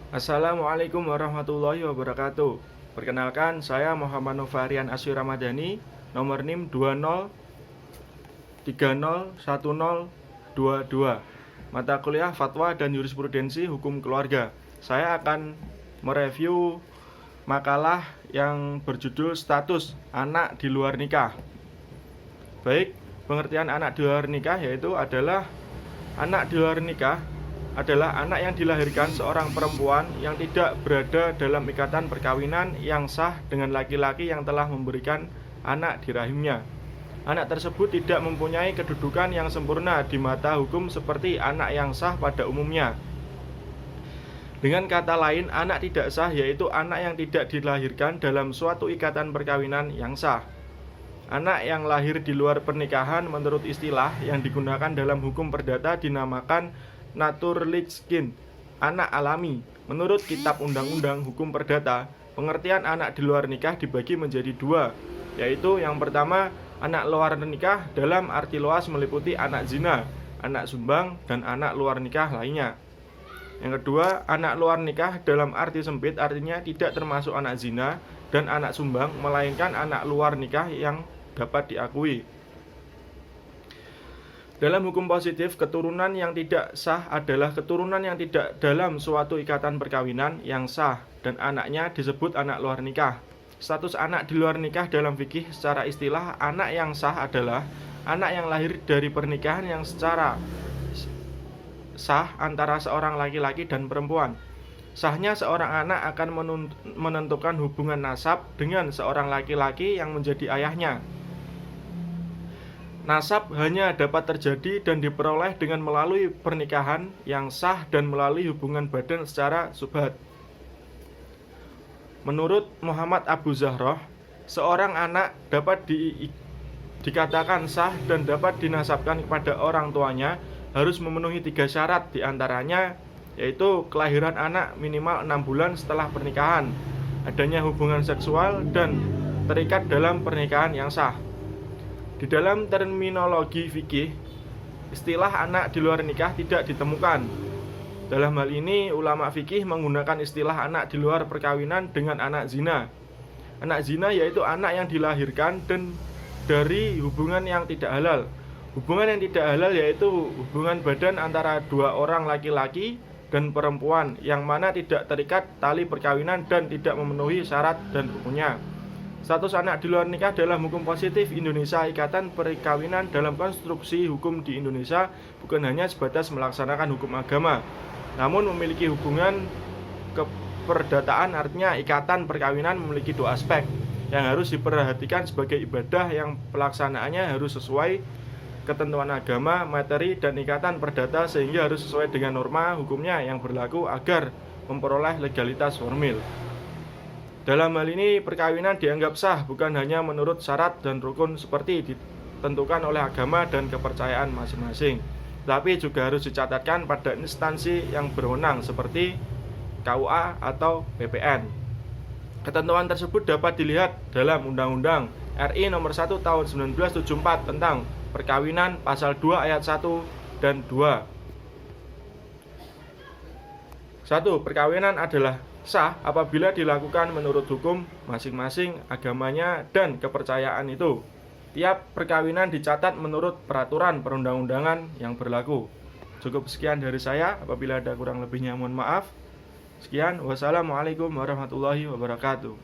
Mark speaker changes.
Speaker 1: Assalamualaikum warahmatullahi wabarakatuh. Perkenalkan, saya Muhammad Novarian Asy Ramadhani, nomor NIM 20301022. Mata kuliah Fatwa dan Jurisprudensi Hukum Keluarga. Saya akan mereview makalah yang berjudul Status Anak di Luar Nikah. Baik, pengertian anak di luar nikah yaitu adalah anak di luar nikah adalah anak yang dilahirkan seorang perempuan yang tidak berada dalam ikatan perkawinan yang sah dengan laki-laki yang telah memberikan anak di rahimnya. Anak tersebut tidak mempunyai kedudukan yang sempurna di mata hukum seperti anak yang sah pada umumnya. Dengan kata lain, anak tidak sah yaitu anak yang tidak dilahirkan dalam suatu ikatan perkawinan yang sah. Anak yang lahir di luar pernikahan menurut istilah yang digunakan dalam hukum perdata dinamakan Naturlichkind, anak alami. Menurut Kitab Undang-Undang Hukum Perdata, pengertian anak di luar nikah dibagi menjadi dua, yaitu yang pertama, anak luar nikah dalam arti luas meliputi anak zina, anak sumbang, dan anak luar nikah lainnya. Yang kedua, anak luar nikah dalam arti sempit artinya tidak termasuk anak zina dan anak sumbang, melainkan anak luar nikah yang dapat diakui. Dalam hukum positif, keturunan yang tidak sah adalah keturunan yang tidak dalam suatu ikatan perkawinan yang sah dan anaknya disebut anak luar nikah. Status anak di luar nikah dalam fikih secara istilah anak yang sah adalah anak yang lahir dari pernikahan yang secara sah antara seorang laki-laki dan perempuan. Sahnya seorang anak akan menentukan hubungan nasab dengan seorang laki-laki yang menjadi ayahnya. Nasab hanya dapat terjadi dan diperoleh dengan melalui pernikahan yang sah dan melalui hubungan badan secara subhat. Menurut Muhammad Abu Zahroh, seorang anak dapat dikatakan sah dan dapat dinasabkan kepada orang tuanya harus memenuhi 3 syarat diantaranya, yaitu kelahiran anak minimal 6 bulan setelah pernikahan, adanya hubungan seksual, dan terikat dalam pernikahan yang sah. Di dalam terminologi fikih, istilah anak di luar nikah tidak ditemukan. Dalam hal ini, ulama fikih menggunakan istilah anak di luar perkawinan dengan anak zina. Anak zina yaitu anak yang dilahirkan dan dari hubungan yang tidak halal. Hubungan yang tidak halal yaitu hubungan badan antara dua orang laki-laki dan perempuan yang mana tidak terikat tali perkawinan dan tidak memenuhi syarat dan rukunnya. Status anak di luar nikah dalam hukum positif Indonesia, ikatan perkawinan dalam konstruksi hukum di Indonesia bukan hanya sebatas melaksanakan hukum agama, namun memiliki hubungan keperdataan, artinya ikatan perkawinan memiliki 2 aspek yang harus diperhatikan sebagai ibadah yang pelaksanaannya harus sesuai ketentuan agama, materi, dan ikatan perdata sehingga harus sesuai dengan norma hukumnya yang berlaku agar memperoleh legalitas formil. Dalam hal ini, perkawinan dianggap sah bukan hanya menurut syarat dan rukun seperti ditentukan oleh agama dan kepercayaan masing-masing, tapi juga harus dicatatkan pada instansi yang berwenang seperti KUA atau PPN. Ketentuan tersebut dapat dilihat dalam Undang-Undang RI Nomor 1 Tahun 1974 tentang Perkawinan Pasal 2 Ayat 1 dan 2. 1. Perkawinan adalah sah apabila dilakukan menurut hukum masing-masing agamanya dan kepercayaan itu. Tiap perkawinan dicatat menurut peraturan perundang-undangan yang berlaku. Cukup sekian dari saya, apabila ada kurang lebihnya mohon maaf. Sekian, wassalamualaikum warahmatullahi wabarakatuh.